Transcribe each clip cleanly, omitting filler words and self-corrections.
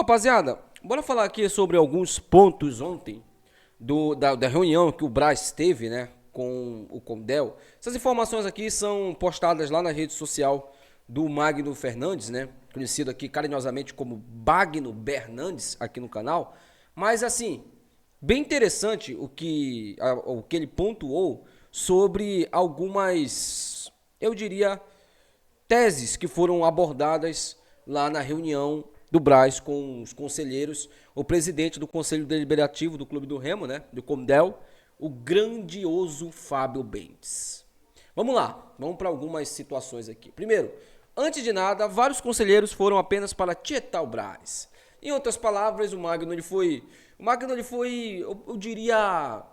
Rapaziada, bora falar aqui sobre alguns pontos ontem da reunião que o Brás teve, né, com o Condel. Essas informações aqui são postadas lá na rede social do Magno Fernandes, né, conhecido aqui carinhosamente como Bagno Bernandes aqui no canal. Mas assim, bem interessante o que ele pontuou sobre algumas, eu diria, teses que foram abordadas lá na reunião do Brás com os conselheiros, o presidente do Conselho Deliberativo do Clube do Remo, né, do Condel, o grandioso Fábio Bentes. Vamos lá, vamos para algumas situações aqui. Primeiro, antes de nada, vários conselheiros foram apenas para tietar o Brás. Em outras palavras, o Magno ele foi, eu diria,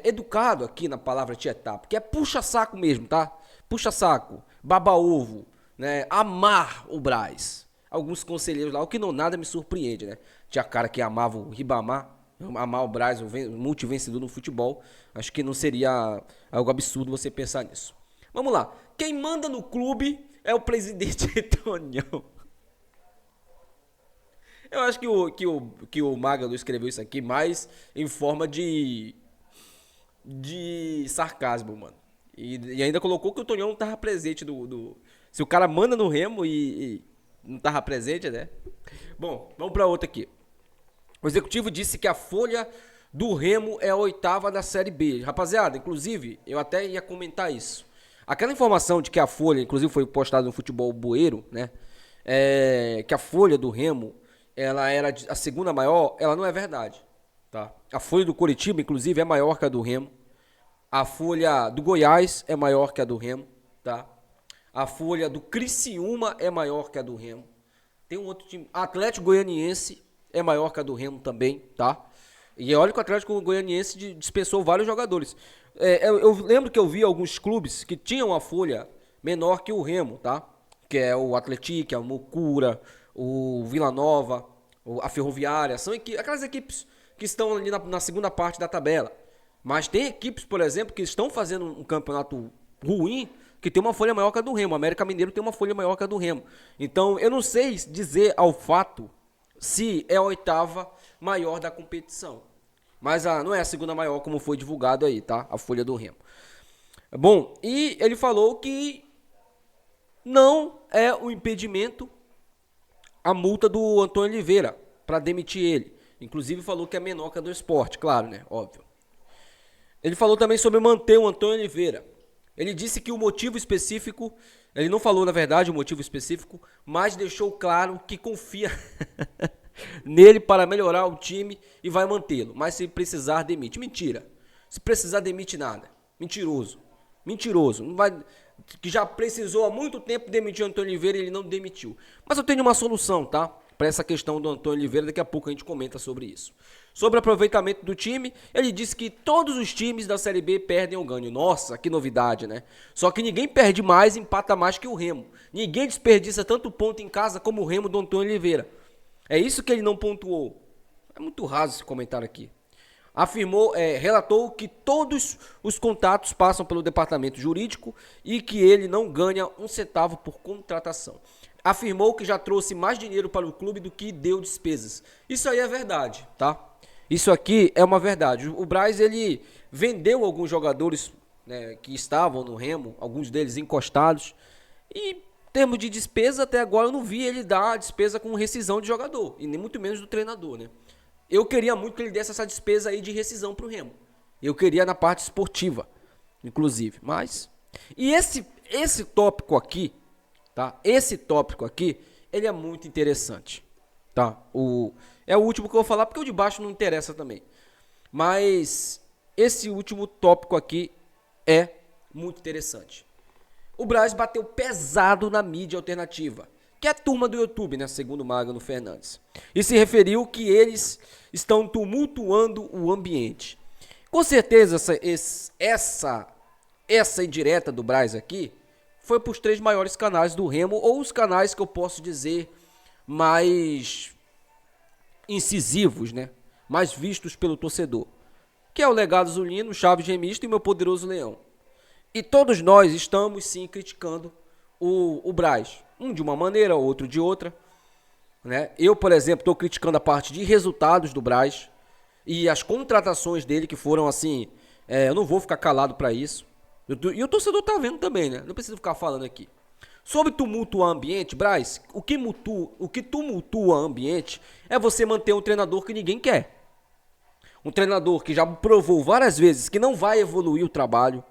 educado aqui na palavra tietar, porque é puxa-saco mesmo, tá? Puxa-saco, baba-ovo, né? Amar o Brás. Alguns conselheiros lá, o que não nada me surpreende, né? Tinha cara que amava o Ribamar, amar o Brás, o multivencedor no futebol. Acho que não seria algo absurdo você pensar nisso. Vamos lá. Quem manda no clube é o presidente Antonião. Eu acho que o Magno escreveu isso aqui mais em forma de sarcasmo, mano. E ainda colocou que o Tonhão não tava presente Se o cara manda no Remo e não tava presente, né? Bom, vamos pra outra aqui. O executivo disse que a folha do Remo é a oitava da Série B. Rapaziada, inclusive, eu até ia comentar isso. Aquela informação de que a folha, inclusive foi postada no Futebol Bueiro, né? Que a folha do Remo, ela era a segunda maior, ela não é verdade, tá? A folha do Coritiba, inclusive, é maior que a do Remo. A folha do Goiás é maior que a do Remo, tá? A folha do Criciúma é maior que a do Remo. Tem um outro time, Atlético Goianiense é maior que a do Remo também, tá? E olha que o Atlético Goianiense dispensou vários jogadores. Eu lembro que eu vi alguns clubes que tinham a folha menor que o Remo, tá? Que é o Atlético, a Mocura, o Vila Nova, a Ferroviária. São aquelas equipes que estão ali na segunda parte da tabela. Mas tem equipes, por exemplo, que estão fazendo um campeonato ruim, que tem uma folha maior que a do Remo. O América Mineiro tem uma folha maior que a do Remo. Então, eu não sei dizer ao fato se é a oitava maior da competição. Mas não é a segunda maior, como foi divulgado aí, tá? A folha do Remo. Bom, e ele falou que não é um impedimento a multa do Antônio Oliveira para demitir ele. Inclusive falou que é menor que a do Sport, claro, né? Óbvio. Ele falou também sobre manter o Antônio Oliveira. Ele disse que o motivo específico, ele não falou na verdade o motivo específico, mas deixou claro que confia nele para melhorar o time e vai mantê-lo. Mas se precisar, demite. Mentira. Se precisar, demite nada. Mentiroso. Mentiroso. Não vai, que já precisou há muito tempo demitir o Antônio Oliveira e ele não demitiu. Mas eu tenho uma solução, tá? Para essa questão do Antônio Oliveira, daqui a pouco a gente comenta sobre isso. Sobre o aproveitamento do time, ele disse que todos os times da Série B perdem ou ganham. Nossa, que novidade, né? Só que ninguém perde mais e empata mais que o Remo. Ninguém desperdiça tanto ponto em casa como o Remo do Antônio Oliveira. É isso que ele não pontuou. É muito raso esse comentário aqui. Relatou que todos os contatos passam pelo departamento jurídico e que ele não ganha um centavo por contratação. Afirmou que já trouxe mais dinheiro para o clube do que deu despesas. Isso aí é verdade, tá? Isso aqui é uma verdade. O Brás, ele vendeu alguns jogadores, né, que estavam no Remo, alguns deles encostados. E em termos de despesa, até agora eu não vi ele dar a despesa com rescisão de jogador. E nem muito menos do treinador, né? Eu queria muito que ele desse essa despesa aí de rescisão pro Remo. Eu queria na parte esportiva, inclusive. Mas... E esse tópico aqui, tá? Esse tópico aqui, ele é muito interessante, tá? É o último que eu vou falar, porque o de baixo não interessa também. Mas esse último tópico aqui é muito interessante. O Brás bateu pesado na mídia alternativa, que é a turma do YouTube, né? Segundo o Magno Fernandes. E se referiu que eles estão tumultuando o ambiente. Com certeza, essa indireta do Brás aqui foi para os 3 maiores canais do Remo, ou os canais que eu posso dizer mais incisivos, né? Mais vistos pelo torcedor, que é o Legado Zulino, Chaves Remista e Meu Poderoso Leão. E todos nós estamos sim criticando o Brás, um de uma maneira, outro de outra. né? Eu, por exemplo, estou criticando a parte de resultados do Braz e as contratações dele que foram assim, eu não vou ficar calado para isso. E o torcedor tá vendo também, né? Não preciso ficar falando aqui. Sobre tumultuar ambiente, Braz, o que tumultua ambiente é você manter um treinador que ninguém quer. Um treinador que já provou várias vezes que não vai evoluir o trabalho,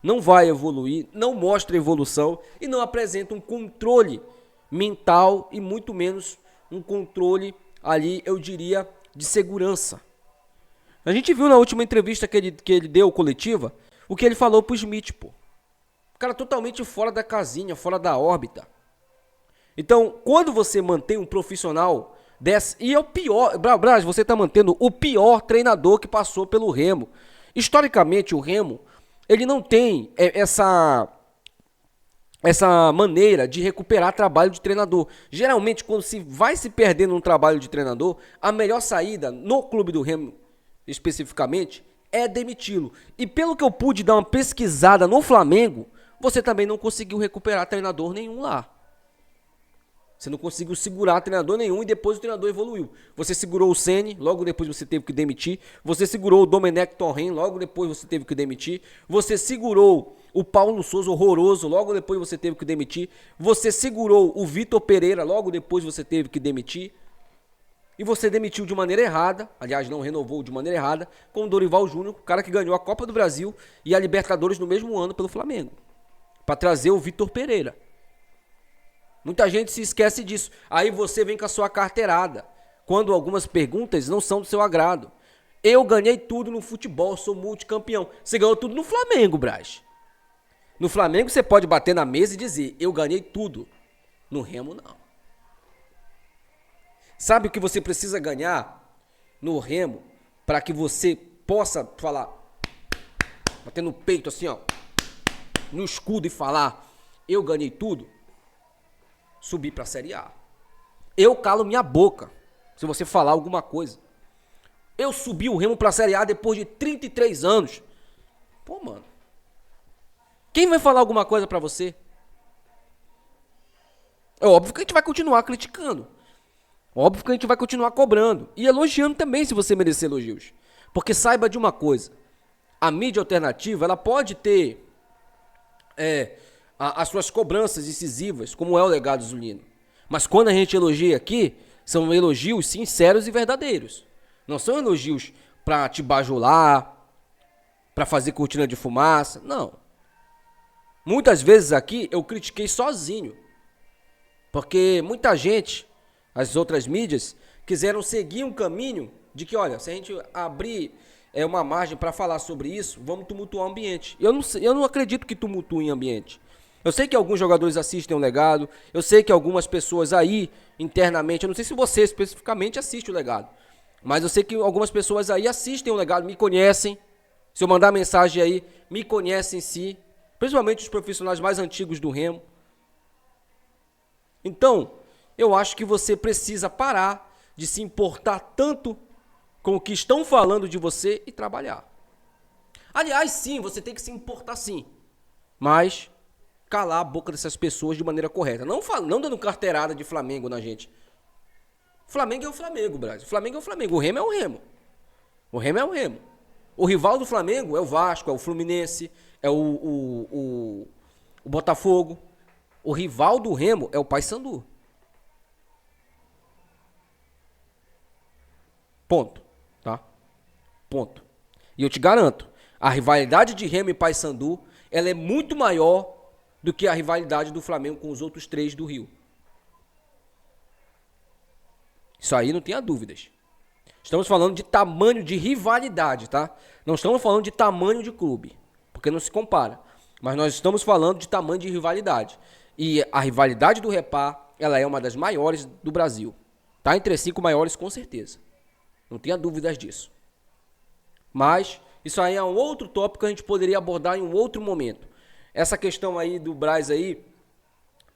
não vai evoluir, não mostra evolução e não apresenta um controle mental e muito menos um controle ali, eu diria, de segurança. A gente viu na última entrevista que ele deu coletiva, o que ele falou pro Smith, pô. O cara totalmente fora da casinha, fora da órbita. Então, quando você mantém um profissional desse, e é o pior, Braz, você tá mantendo o pior treinador que passou pelo Remo. Historicamente, o Remo, ele não tem essa maneira de recuperar trabalho de treinador. Geralmente, quando se vai se perdendo um trabalho de treinador, a melhor saída no clube do Remo, especificamente, é demiti-lo. E pelo que eu pude dar uma pesquisada no Flamengo, você também não conseguiu recuperar treinador nenhum lá. Você não conseguiu segurar treinador nenhum e depois o treinador evoluiu. Você segurou o Ceni, logo depois você teve que demitir. Você segurou o Domenech Torren, logo depois você teve que demitir. Você segurou o Paulo Souza horroroso, logo depois você teve que demitir. Você segurou o Vitor Pereira, logo depois você teve que demitir. E você demitiu de maneira errada, aliás, não renovou de maneira errada, com o Dorival Júnior, o cara que ganhou a Copa do Brasil e a Libertadores no mesmo ano pelo Flamengo. Para trazer o Vitor Pereira. Muita gente se esquece disso. Aí você vem com a sua carteirada, quando algumas perguntas não são do seu agrado. Eu ganhei tudo no futebol, sou multicampeão. Você ganhou tudo no Flamengo, Braz. No Flamengo você pode bater na mesa e dizer, eu ganhei tudo. No Remo, não. Sabe o que você precisa ganhar no Remo para que você possa falar, bater no peito assim, ó, no escudo e falar, eu ganhei tudo? Subir para a Série A. Eu calo minha boca se você falar alguma coisa. Eu subi o Remo para a Série A depois de 33 anos. Pô, mano. Quem vai falar alguma coisa para você? É óbvio que a gente vai continuar criticando. Óbvio que a gente vai continuar cobrando. E elogiando também, se você merecer elogios. Porque saiba de uma coisa. A mídia alternativa, ela pode ter as suas cobranças incisivas, como é o Legado Zulino. Mas quando a gente elogia aqui, são elogios sinceros e verdadeiros. Não são elogios para te bajular, para fazer cortina de fumaça. Não. Muitas vezes aqui eu critiquei sozinho. Porque muita gente, as outras mídias, quiseram seguir um caminho de que, olha, se a gente abrir uma margem para falar sobre isso, vamos tumultuar o ambiente. Eu não acredito que tumultuem ambiente. Eu sei que alguns jogadores assistem o Legado, eu sei que algumas pessoas aí, internamente, eu não sei se você especificamente assiste o Legado, mas eu sei que algumas pessoas aí assistem o Legado, me conhecem, se eu mandar mensagem aí, me conhecem sim, principalmente os profissionais mais antigos do Remo. Então, eu acho que você precisa parar de se importar tanto com o que estão falando de você e trabalhar. Aliás, sim, você tem que se importar sim, mas calar a boca dessas pessoas de maneira correta. Não dando carteirada de Flamengo na gente. Flamengo é o Flamengo, Brasil. Flamengo é o Flamengo. O Remo é o Remo. O Remo é o Remo. O rival do Flamengo é o Vasco, é o Fluminense, é o Botafogo. O rival do Remo é o Paysandu. Ponto. Tá? Ponto. E eu te garanto, a rivalidade de Remo e Paysandu, ela é muito maior do que a rivalidade do Flamengo com os outros três do Rio. Isso aí não tenha dúvidas. Estamos falando de tamanho de rivalidade, tá? Não estamos falando de tamanho de clube, porque não se compara. Mas nós estamos falando de tamanho de rivalidade. E a rivalidade do Repá, ela é uma das maiores do Brasil. Tá entre as 5 maiores com certeza. Não tenha dúvidas disso. Mas isso aí é um outro tópico que a gente poderia abordar em um outro momento. Essa questão aí do Braz aí,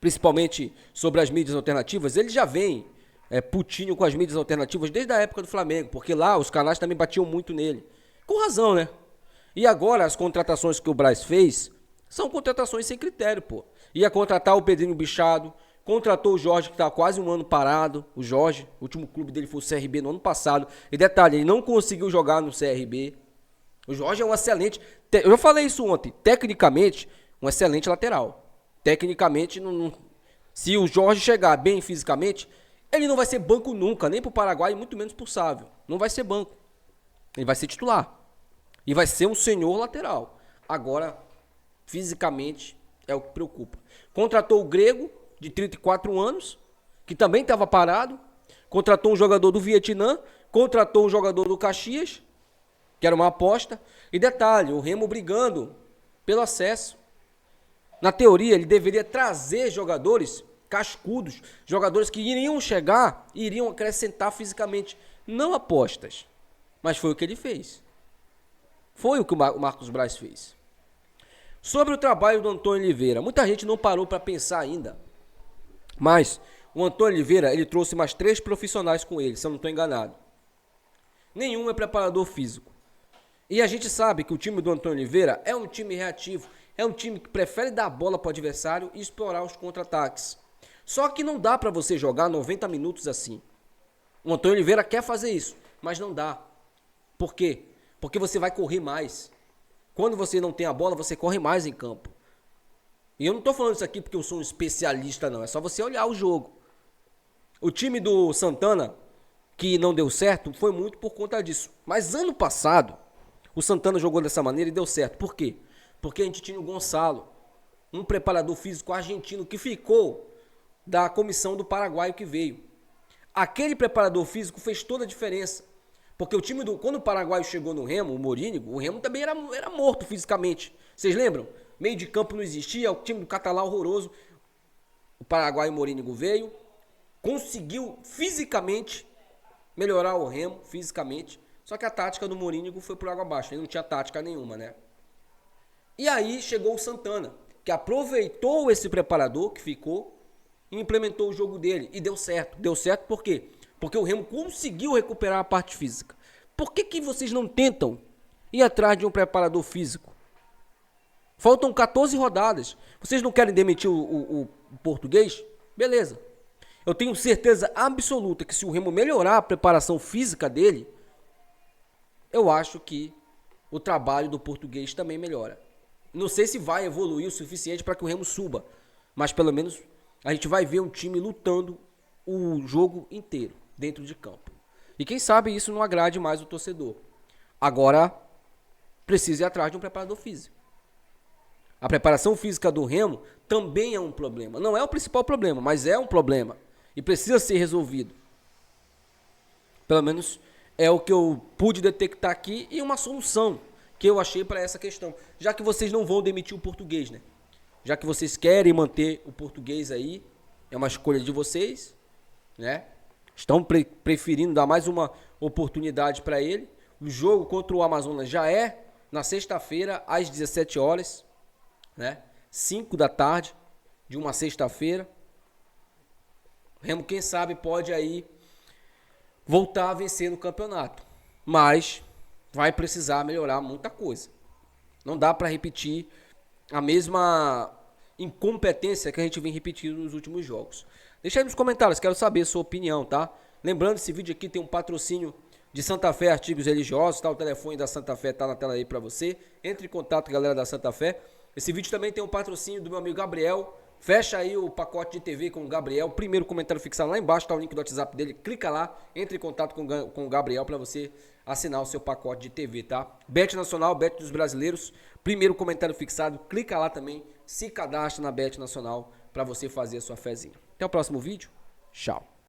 principalmente sobre as mídias alternativas, ele já vem putinho com as mídias alternativas desde a época do Flamengo, porque lá os canais também batiam muito nele. Com razão, né? E agora as contratações que o Braz fez são contratações sem critério, pô. Ia contratar o Pedrinho Bichado, Contratou o Jorge, que está quase um ano parado. O Jorge, o último clube dele foi o CRB no ano passado. E detalhe, ele não conseguiu jogar no CRB. O Jorge é um excelente... Eu já falei isso ontem. Tecnicamente, um excelente lateral. Tecnicamente, se o Jorge chegar bem fisicamente, ele não vai ser banco nunca, nem pro Paraguai, muito menos pro Sávio. Não vai ser banco. Ele vai ser titular. E vai ser um senhor lateral. Agora, fisicamente, é o que preocupa. Contratou o Grego, de 34 anos, que também estava parado. Contratou um jogador do Vietnã. Contratou um jogador do Caxias, que era uma aposta. E detalhe, o Remo brigando pelo acesso. Na teoria, ele deveria trazer jogadores cascudos, jogadores que iriam chegar e iriam acrescentar fisicamente, não apostas. Mas foi o que ele fez. Foi o que o Marcos Braz fez. Sobre o trabalho do Antônio Oliveira, muita gente não parou para pensar ainda, mas o Antônio Oliveira, ele trouxe mais 3 profissionais com ele, se eu não estou enganado. Nenhum é preparador físico. E a gente sabe que o time do Antônio Oliveira é um time reativo, é um time que prefere dar a bola para o adversário e explorar os contra-ataques. Só que não dá para você jogar 90 minutos assim. O Antônio Oliveira quer fazer isso, mas não dá. Por quê? Porque você vai correr mais. Quando você não tem a bola, você corre mais em campo. E eu não estou falando isso aqui porque eu sou um especialista, não. É só você olhar o jogo. O time do Santana, que não deu certo, foi muito por conta disso. Mas ano passado, o Santana jogou dessa maneira e deu certo. Por quê? Porque a gente tinha o Gonçalo, um preparador físico argentino que ficou da comissão do Paraguai que veio. Aquele preparador físico fez toda a diferença. Porque o time quando o Paraguai chegou no Remo, o Remo também era morto fisicamente. Vocês lembram? Meio de campo não existia, o time do Catalá horroroso. O Paraguai, o Morínigo veio, conseguiu fisicamente melhorar o Remo, fisicamente. Só que a tática do Morínigo foi por água abaixo, ele não tinha tática nenhuma, né? E aí chegou o Santana, que aproveitou esse preparador que ficou e implementou o jogo dele. E deu certo. Deu certo por quê? Porque o Remo conseguiu recuperar a parte física. Por que vocês não tentam ir atrás de um preparador físico? Faltam 14 rodadas. Vocês não querem demitir o português? Beleza. Eu tenho certeza absoluta que se o Remo melhorar a preparação física dele, eu acho que o trabalho do português também melhora. Não sei se vai evoluir o suficiente para que o Remo suba, mas pelo menos a gente vai ver um time lutando o jogo inteiro dentro de campo. E quem sabe isso não agrade mais o torcedor. Agora, precisa ir atrás de um preparador físico. A preparação física do Remo também é um problema. Não é o principal problema, mas é um problema. E precisa ser resolvido. Pelo menos é o que eu pude detectar aqui e uma solução que eu achei para essa questão. Já que vocês não vão demitir o português, né? Já que vocês querem manter o português aí, é uma escolha de vocês, né? Estão preferindo dar mais uma oportunidade para ele. O jogo contra o Amazonas já é na sexta-feira, às 17 horas, né? 5 da tarde de uma sexta-feira. O Remo, quem sabe, pode aí voltar a vencer no campeonato. Mas vai precisar melhorar muita coisa. Não dá para repetir a mesma incompetência que a gente vem repetindo nos últimos jogos. Deixa aí nos comentários, quero saber a sua opinião, tá? Lembrando, esse vídeo aqui tem um patrocínio de Santa Fé Artigos Religiosos, tá? O telefone da Santa Fé tá na tela aí para você. Entre em contato, galera da Santa Fé. Esse vídeo também tem um patrocínio do meu amigo Gabriel. Fecha aí o pacote de TV com o Gabriel. Primeiro comentário fixado lá embaixo, tá o link do WhatsApp dele. Clica lá, entre em contato com o Gabriel para você assinar o seu pacote de TV, tá? Bet Nacional, Bet dos Brasileiros. Primeiro comentário fixado, clica lá também. Se cadastra na Bet Nacional para você fazer a sua fezinha. Até o próximo vídeo. Tchau.